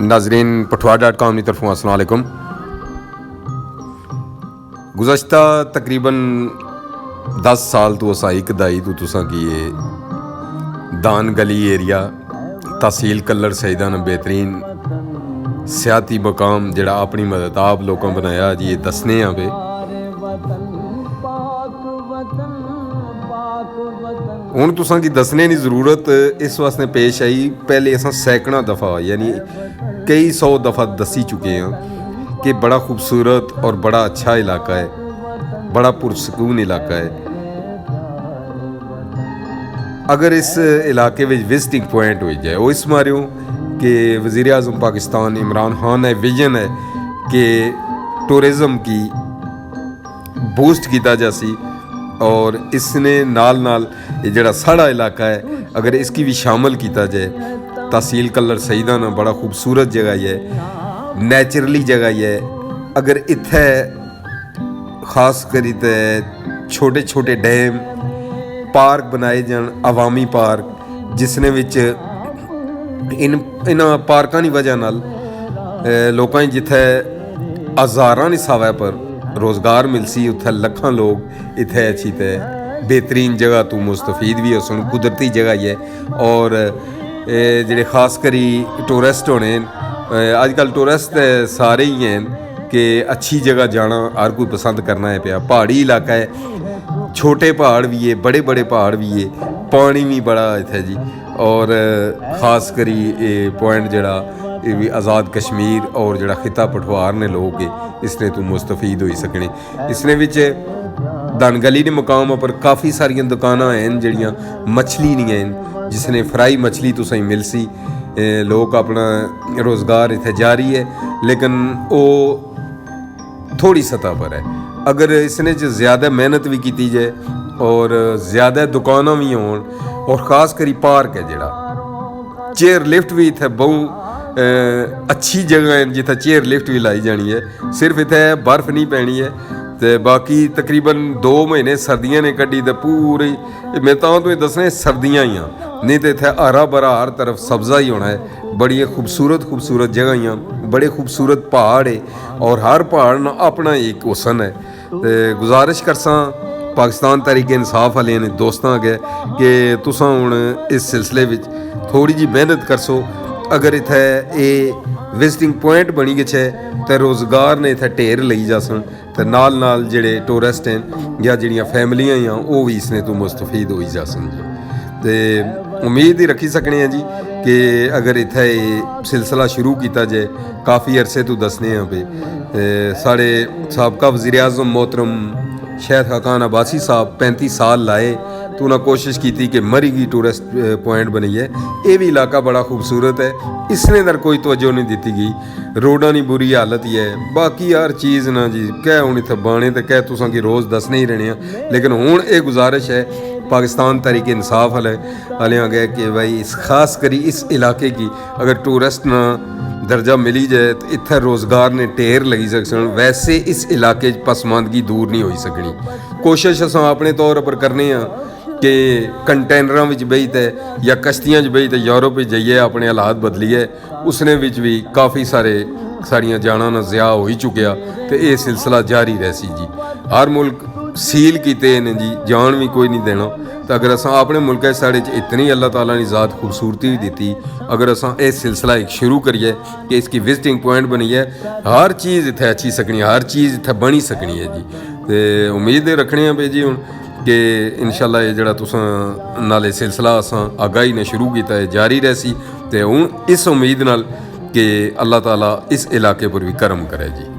नाजरीन पठवा.com की तरफों अस्सलाम वालेकुम। गुज़श्ता तकरीबन 10 साल तो असा एक दाई तो तुसा की ये दान गली एरिया तहसील कल्लर सईदा ने बेहतरीन सियाती मकाम जड़ा अपनी मदद आप लोगों बनाया जी ये दसने पे हूँ तुसा की दसने की ज़रूरत इस वास्ते पेश आई। पहले असा सैकड़ा दफ़ा यानी कई 100 दफ़ा दसी चुके हैं कि बड़ा खूबसूरत और बड़ा अच्छा इलाका है, बड़ा पुरसकून इलाका है। अगर इस इलाके में विजिटिंग पॉइंट हो जाए वो इस मारियों कि वज़ीर आज़म पाकिस्तान इमरान खान है विजन है कि टूरिज़म की बूस्ट किया जासी और इसने नाल नाल ये जड़ा साड़ा इलाका है अगर इसकी भी शामिल किया जाए। तहसील कल्लर सईदा ना बड़ा खूबसूरत जगह है, नेचुरली जगह है। अगर इत्थे खास करी ते छोटे छोटे डैम पार्क बनाए जान, अवामी पार्क जिसने विच इन पार्कों की वजह नाल लोगों जिथे हज़ारां हिसाबे पर रोज़गार मिलसी, उत्थे लखां लोग इत्थे अच्छी ते बेहतरीन जगह तो मुस्तफीद भी हो सन। कुदरती जगह ही है और जेडे खास करी टूरिस्ट होने अजकल टूरिस्ट सारे ही हैं कि अच्छी जगह जाना हर कोई पसंद करना है पिया। पहाड़ी इलाका है, छोटे पहाड़ भी है, बड़े बड़े पहाड़ भी है, पानी भी बड़ा इत्थे जी। और ख़ास करी ये पॉइंट जड़ा ये भी आज़ाद कश्मीर और जड़ा खिता पठवार ने लोग इसने तो मुस्तफीद हो सकने। इसने विच दनगली ने मुकाम पर काफ़ी सारिया दुकाना हैं जड़ियाँ मछली नहीं हैं जिसने फ्राई मछली तो सही मिल सी। लोग अपना रोज़गार इत्थे जारी है लेकिन वो थोड़ी सतह पर है। अगर इसने ज़्यादा मेहनत भी की जाए और ज़्यादा दुकाना भी होन और ख़ास करी पार्क है जड़ा चेयर लिफ्ट भी इत्थे बहु अच्छी जगह है जिथे चेयर लिफ्ट भी लाई जानी है। सिर्फ इत्थे बर्फ नहीं पैनी है तो बाकी तकरीबन 2 महीने सर्दियां ने कड्डी तो पूरी मैं तो दसने सर्दियां ही नहीं तो इत्थे हरा भरा हर तरफ सब्ज़ा ही होना है। बड़ी खूबसूरत खूबसूरत जगह बड़े खूबसूरत पहाड़ है और हर पहाड़ ना अपना एक हुसन है। तो गुजारिश करसा पाकिस्तान तहरीक इंसाफ वाले ने दोस्तों अगे कि तुसा हुण इस सिलसिले में थोड़ी जी मेहनत करसो। अगर इत्थे ये विजिटिंग पॉइंट बनी गए तो रोज़गार ने इत्थे ढेर लई जा सन तो नाल नाल जेडे टूरिस्ट हैं या जिहड़ियां फैमिलियां हैं वो भी इसने तो मुस्तफीद हो जा सन जी। तो उम्मीद ही रखी सकने हैं जी कि अगर इत्थे सिलसिला शुरू किया जाए काफ़ी अरसे तो दसने हैं पे साढ़े साबका वज़ीर आज़म मोहतरम शहीद खाकान अब्बासी साहब 35 साल लाए तो उन्हें कोशिश की थी कि मरी की टूरिस्ट पॉइंट बनी है। ये भी इलाका बड़ा खूबसूरत है, इसने दर कोई तवज्जो नहीं दी गई। रोडा की बुरी हालत ही है, बाकी हर चीज़ ना जी कह हूँ इतने बाने तो कह तुसा कि रोज़ दसने ही रहने हैं। लेकिन हूँ ये गुजारिश है पाकिस्तान तहरीक इंसाफ वाले गए कि भाई इस खास करी इस इलाके की अगर टूरिस्ट ना दर्जा मिली जाए तो इत्थे रोज़गार ने ढेर लगी सकन। वैसे इस इलाके पसमानदगी दूर नहीं हो सकनी। कोशिश अस अपने तौर पर करने कि कंटेनर में बहीते या कश्तियां बहीते यूरोप जाइए अपने हालात बदलीए। उसने भी काफ़ी सारे साड़ियाँ जाना ना ज़िया हो ही चुकिया तो ये सिलसिला जारी रहसी जी। हर मुल्क सील किए ने जी, जान भी कोई नहीं देना। तो अगर अस अपने मुल्क साढ़े इतनी अल्लाह ताला ने ज़ात खूबसूरती भी दी, अगर अस ये सिलसिला एक शुरू करिए कि इसकी विजिटिंग पॉइंट बनी है, हर चीज़ इत्थे अच्छी सकनी है, हर चीज़ इत्थे बनी सकनी है जी। तो उम्मीद रखने हैं भाई जी हूँ कि इंशाल्लाह ये जड़ा तुसां नाले सिलसिला असां आगाही ने शुरू किया है जारी रहसी। तो हूँ इस उम्मीद नाल कि अल्लाह ताला इस इलाके पर भी करम करे जी।